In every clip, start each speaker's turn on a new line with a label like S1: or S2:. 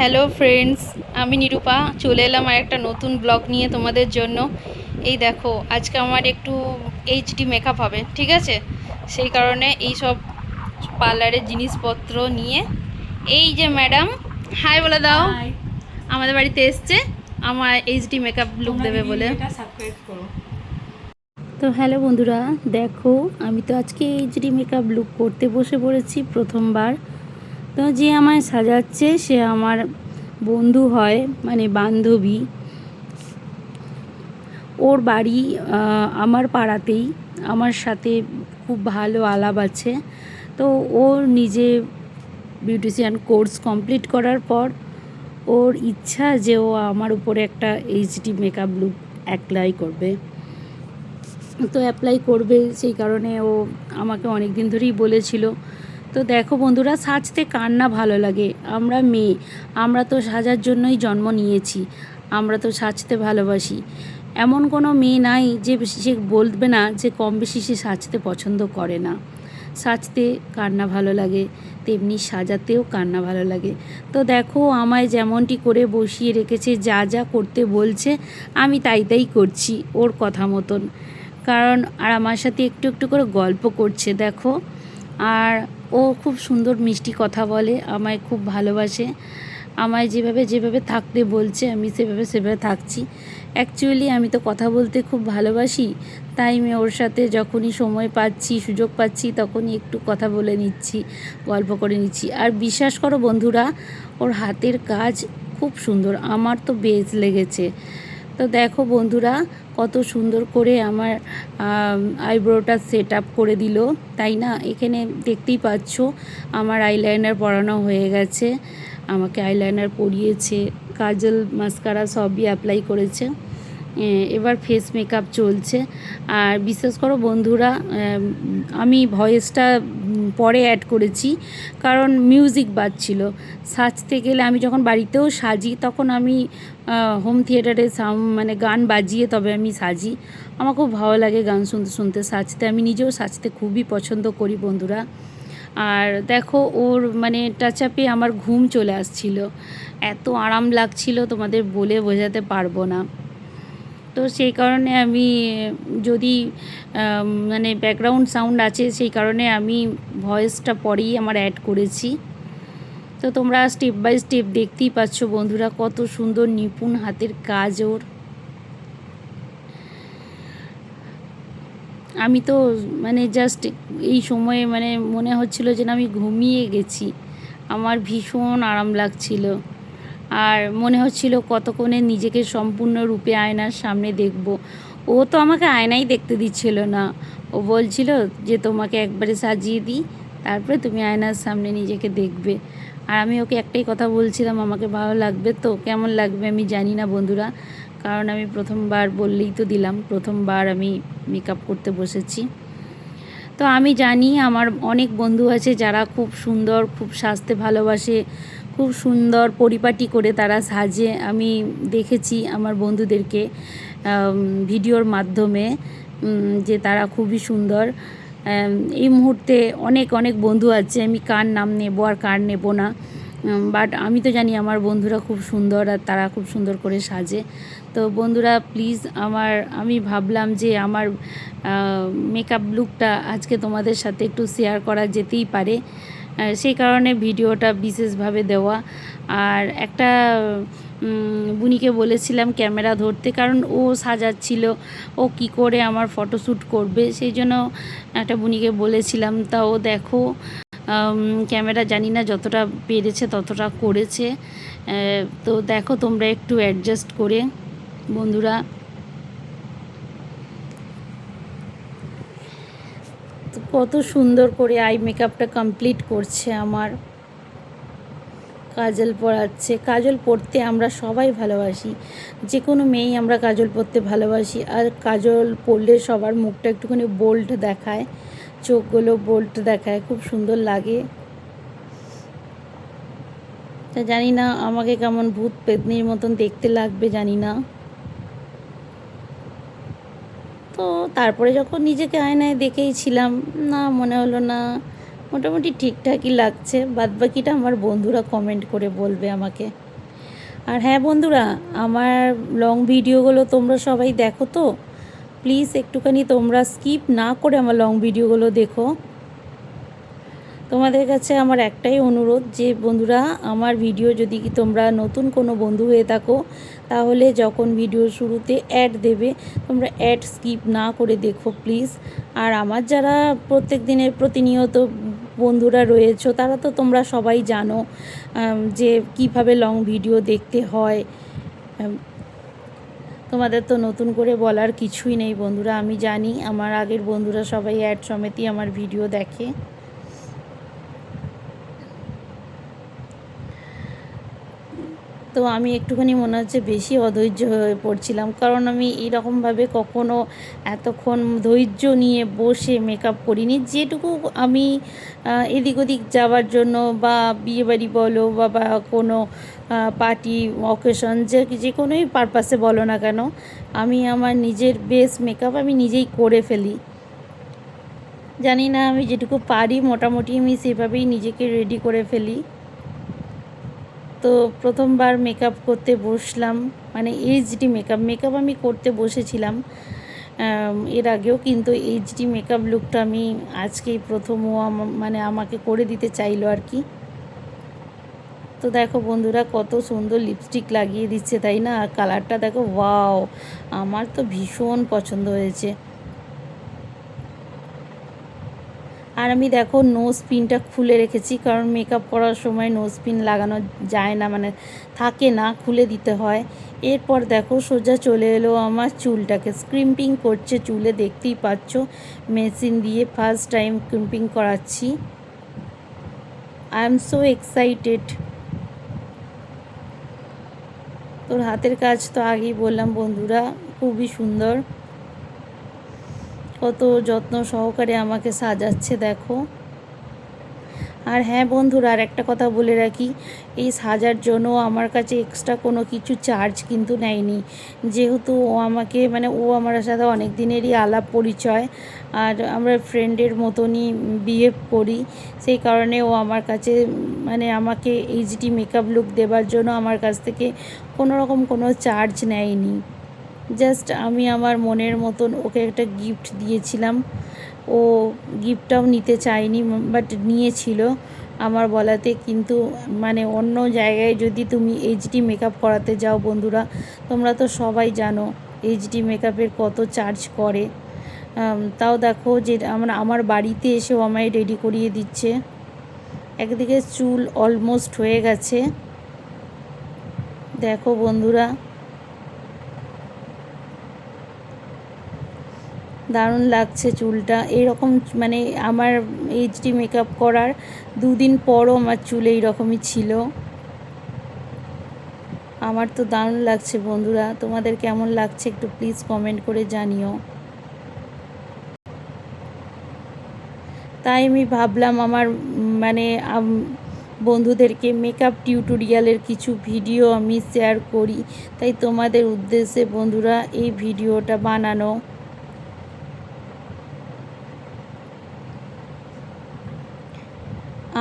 S1: Hello friends, আমি নিরূপা চলে এলাম আর একটা নতুন ব্লগ নিয়ে তোমাদের জন্য। এই দেখো, আজকে আমার একটু এইচডি মেকআপ হবে, ঠিক আছে? সেই কারণে এই সব পার্লারের জিনিসপত্র নিয়ে এই যে ম্যাডাম, হাই বলে দাও।
S2: হাই।
S1: আমাদের বাড়িতে এসছে আমার এইচডি মেকআপ লুক দেবে বলে।
S2: সাবস্ক্রাইব করো।
S1: তো হ্যালো বন্ধুরা, দেখো আমি তো আজকে এইচডি মেকআপ লুক করতে বসে পড়েছি প্রথমবার। তো যে আমায় সাজাচ্ছে সে আমার বন্ধু হয়, মানে বান্ধবী। ওর বাড়ি আমার পাড়াতেই, আমার সাথে খুব ভালো আলাপ আছে। তো ওর নিজে বিউটিশিয়ান কোর্স কমপ্লিট করার পর ওর ইচ্ছা যে ও আমার উপরে একটা এইচডি মেকআপ লুক অ্যাপ্লাই করবে। তো অ্যাপ্লাই করবে, সেই কারণে ও আমাকে অনেক দিন ধরেই বলেছিল। তো দেখো বন্ধুরা, সাজতে কার না ভালো লাগে? আমরা মেয়ে, আমরা তো সাজার জন্যই জন্ম নিয়েছি, আমরা তো সাজতে ভালোবাসি। এমন কোনো মেয়ে নাই যে সে বলবে না যে কম বেশি সে সাজতে পছন্দ করে না। সাজতে কার না ভালো লাগে, তেমনি সাজাতেও কার না ভালো লাগে। তো দেখো আমায় যেমনটি করে বসিয়ে রেখেছে, যা যা করতে বলছে আমি তাই তাই করছি ওর কথা মতন। কারণ আর আমার সাথে একটু একটু করে গল্প করছে দেখো। আর ও খুব সুন্দর মিষ্টি কথা বলে, আমায় খুব ভালোবাসে। আমায় যেভাবে যেভাবে থাকতে বলছে আমি সেভাবে সেভাবে থাকছি। অ্যাকচুয়ালি আমি তো কথা বলতে খুব ভালোবাসি, তাই আমি ওর সাথে যখনই সময় পাচ্ছি, সুযোগ পাচ্ছি, তখনই একটু কথা বলে নিচ্ছি, গল্প করে নিচ্ছি। আর বিশ্বাস করো বন্ধুরা, ওর হাতের কাজ খুব সুন্দর, আমার তো বেশ লেগেছে। তো দেখো বন্ধুরা, কত সুন্দর করে আমার আইব্রোটা সেট আপ করে দিল, তাই না? এখানে দেখতেই পাচ্ছ আমার আইলাইনার পরানো হয়ে গেছে, আমাকে আইলাইনার পরিয়েছে, কাজল মাস্কারা সবই অ্যাপ্লাই করেছে। এবার ফেস মেকআপ চলছে। আর বিশ্বাস করো বন্ধুরা, আমি ভয়েসটা পরে অ্যাড করেছি, কারণ মিউজিক বাজছিল। সাজতে গেলে আমি যখন বাড়িতেও সাজি তখন আমি হোম থিয়েটারে মানে গান বাজিয়ে তবে আমি সাজি। আমার খুব ভালো লাগে গান শুনতে শুনতে সাজতে, আমি নিজেও সাজতে খুবই পছন্দ করি বন্ধুরা। আর দেখো ওর মানে টাচ আপে আমার ঘুম চলে আসছিল, এত আরাম লাগছিল তোমাদের বলে বোঝাতে পারবো না। তো সেই কারণে আমি, যদি মানে ব্যাকগ্রাউন্ড সাউন্ড আছে সেই কারণে আমি ভয়েসটা পরেই আমার অ্যাড করেছি। তো তোমরা স্টেপ বাই স্টেপ দেখতেই পাচ্ছ বন্ধুরা, কত সুন্দর নিপুণ হাতের কাজ ওর। আমি তো মানে জাস্ট এই সময়ে মানে মনে হচ্ছিল যেন আমি ঘুমিয়ে গেছি, আমার ভীষণ আরাম লাগছিল। আর মনে হচ্ছিল কতক্ষণে নিজেকে সম্পূর্ণরূপে আয়নার সামনে দেখব। ও তো আমাকে আয়নাই দেখতে দিচ্ছিল না, ও বলছিল যে তোমাকে একবারে সাজিয়ে দিই, তারপরে তুমি আয়নার সামনে নিজেকে দেখবে। আর আমি ওকে একটাই কথা বলছিলাম, আমাকে ভালো লাগবে তো, কেমন লাগবে আমি জানি না বন্ধুরা, কারণ আমি প্রথমবার বললেই তো দিলাম, প্রথমবার আমি মেকআপ করতে বসেছি। তো আমি জানি আমার অনেক বন্ধু আছে যারা খুব সুন্দর, খুব সাজতে ভালোবাসে, খুব সুন্দর পরিপাটি করে তারা সাজে। আমি দেখেছি আমার বন্ধুদেরকে ভিডিওর মাধ্যমে যে তারা খুবই সুন্দর। এই মুহূর্তে অনেক অনেক বন্ধু আছে, আমি কার নাম নেব আর কার নেব না, বাট আমি তো জানি আমার বন্ধুরা খুব সুন্দর আর তারা খুব সুন্দর করে সাজে। তো বন্ধুরা প্লিজ, আমি ভাবলাম যে আমার মেকআপ লুকটা আজকে তোমাদের সাথে একটু শেয়ার করা যেতেই পারে, সেই কারণে ভিডিওটা বিশেষভাবে দেওয়া। আর একটা বুনিকে বলেছিলাম ক্যামেরা ধরতে, কারণ ও সাজাচ্ছিল, ও কি করে আমার ফটোশ্যুট করবে, সেই জন্য একটা বুনিকে বলেছিলাম। তা ও দেখো ক্যামেরা জানি না যতটা পেরেছে ততটা করেছে। তো দেখো তোমরা একটু অ্যাডজাস্ট করে বন্ধুরা। তো কত সুন্দর করে আই মেকআপটা কমপ্লিট করছে আমার, কাজল পরাচ্ছে। কাজল পরতে আমরা সবাই ভালোবাসি, যে কোনো মেয়েই আমরা কাজল পরতে ভালোবাসি। আর কাজল পরলে সবার মুখটা একটুখানি বোল্ড দেখায়, চোখগুলো বোল্ড দেখায়, খুব সুন্দর লাগে। তা জানি না আমাকে কেমন ভূত পেতনির মতন দেখতে লাগবে জানি না। তো তারপরে যখন নিজেকে আয়নায় দেখেইছিলাম, না মনে হলো না, মোটামুটি ঠিকঠাকই লাগছে। বাদবাকিটা আমার বন্ধুরা কমেন্ট করে বলবে আমাকে। আর হ্যাঁ বন্ধুরা, আমার লং ভিডিওগুলো তোমরা সবাই দেখো তো, প্লিজ একটুখানি তোমরা স্কিপ না করে আমার লং ভিডিওগুলো দেখো। তোমাদের কাছে আমার একটাই অনুরোধ যে বন্ধুরা, আমার ভিডিও যদি তোমরা নতুন কোনো বন্ধু হয়ে থাকো, তাহলে যখন ভিডিও শুরুতে অ্যাড দেবে তোমরা অ্যাড স্কিপ না করে দেখো প্লিজ। আর আমার যারা প্রত্যেক দিনের প্রতিনিয়ত বন্ধুরা রয়েছো, তারা তো তোমরা সবাই জানো যে কিভাবে লং ভিডিও দেখতে হয়। তোমাদের তো নতুন করে বলার কিছুই নেই বন্ধুরা, আমি জানি আমার আগের বন্ধুরা সবাই অ্যাড সমেতই আমার ভিডিও দেখে। তো আমি একটুখানি মনে হচ্ছে বেশি অধৈর্য হয়ে পড়ছিলাম, কারণ আমি এইরকমভাবে কখনো এতক্ষণ ধৈর্য নিয়ে বসে মেকআপ করিনি। যেটুকু আমি এদিক ওদিক যাওয়ার জন্য বা বিয়েবাড়ি বলো বা কোনো পার্টি অকেশন, যে কোনোই পারপাসে বলো না কেন, আমি আমার নিজের বেস্ট মেকআপ আমি নিজেই করে ফেলি। জানি না, আমি যেটুকু পারি মোটামুটি আমি সেভাবেই নিজেকে রেডি করে ফেলি। তো প্রথমবার মেকআপ করতে বসলাম, মানে এইচডি মেকআপ আমি করতে বসেছিলাম এর আগেও, কিন্তু এইচডি মেকআপ লুকটা আমি আজকেই প্রথম মানে আমাকে করে দিতে চাইলো আর কি। তো দেখো বন্ধুরা, কত সুন্দর লিপস্টিক লাগিয়ে দিচ্ছে তাই না, আর কালারটা দেখো, ওয়াও, আমার তো ভীষণ পছন্দ হয়েছে। আর আমি দেখো নোজ পিনটা খুলে রেখেছি, কারণ মেকআপ করার সময় নোজ পিন লাগানো যায় না, মানে থাকে না, খুলে দিতে হয়। এরপর দেখো সোজা চলে এলো আমার চুলটাকে স্ক্রিম্পিং করছে চুলে, দেখতেই পাচ্ছ মেশিন দিয়ে ফার্স্ট টাইম ক্রিম্পিং করাচ্ছি। I am so excited. তোর হাতের কাজ তো আগেই বললাম বন্ধুরা, খুবই সুন্দর, কত যত্ন সহকারে আমাকে সাজাচ্ছে দেখো। আর হ্যাঁ বন্ধুরা, আর একটা কথা বলে রাখি, এই সাজার জন্য আমার কাছে এক্সট্রা কোনো কিছু চার্জ কিন্তু নেয়নি, যেহেতু ও আমাকে, মানে ও আমার সাথে অনেক দিনেরই আলাপ পরিচয়, আর আমরা ফ্রেন্ডের মতনই বিহেভ করি, সেই কারণে ও আমার কাছে, মানে আমাকে এইচডি মেকআপ লুক দেওয়ার জন্য আমার কাছ থেকে কোনো রকম কোনো চার্জ নেয়নি। জাস্ট আমি আমার মনের মতন ওকে একটা গিফট দিয়েছিলাম, ও গিফটটাও নিতে চায়নি, বাট নিয়েছিল আমার বলাতে। কিন্তু মানে অন্য জায়গায় যদি তুমি এইচডি মেকআপ করাতে যাও বন্ধুরা, তোমরা তো সবাই জানো এইচডি মেকআপের কত চার্জ করে। তাও দেখো যে আমার বাড়িতে এসেও আমায় রেডি করিয়ে দিচ্ছে। একদিকে চুল অলমোস্ট হয়ে গেছে দেখো বন্ধুরা, দারুণ লাগছে চুলটা এইরকম। মানে আমার এইচডি মেকআপ করার 2 দিন পরও আমার চুল এইরকমই ছিল। আমার তো দারুণ লাগছে বন্ধুরা, তোমাদের কেমন লাগছে একটু প্লিজ কমেন্ট করে জানিও। তাই আমি ভাবলাম আমার মানে বন্ধুদেরকে মেকআপ টিউটোরিয়ালের কিছু ভিডিও আমি শেয়ার করি, তাই তোমাদের উদ্দেশ্যে বন্ধুরা এই ভিডিওটা বানানো।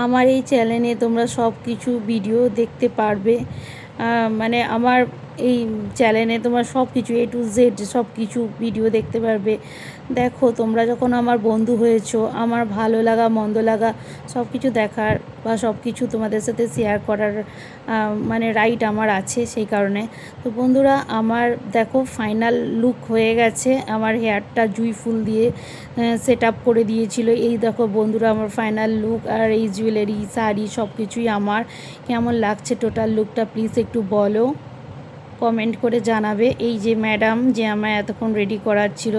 S1: আমার এই চ্যানেলে তোমরা সব কিছু ভিডিও দেখতে পারবে, মানে আমার এই চ্যানেলে তোমরা সব কিছু A to Z সব কিছু ভিডিও দেখতে পারবে। দেখো তোমরা যখন আমার বন্ধু হয়েছো, আমার ভালো লাগা মন্দ লাগা সব কিছু দেখার বা সব কিছু তোমাদের সাথে শেয়ার করার মানে রাইট আমার আছে, সেই কারণে। তো বন্ধুরা, আমার দেখো ফাইনাল লুক হয়ে গেছে, আমার হেয়ারটা জুঁই ফুল দিয়ে সেট আপ করে দিয়েছিল। এই দেখো বন্ধুরা আমার ফাইনাল লুক, আর এই জুয়েলারি শাড়ি সব কিছুই আমার। কেমন লাগছে টোটাল লুকটা প্লিজ একটু বলো, কমেন্ট করে জানাবে। এই যে ম্যাডাম যে আমায় এতক্ষণ রেডি করাচ্ছিল,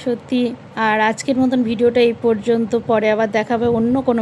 S1: সত্যি। আর আজকের মতন ভিডিওটা এই পর্যন্ত, পরে আবার দেখাবে অন্য কোনো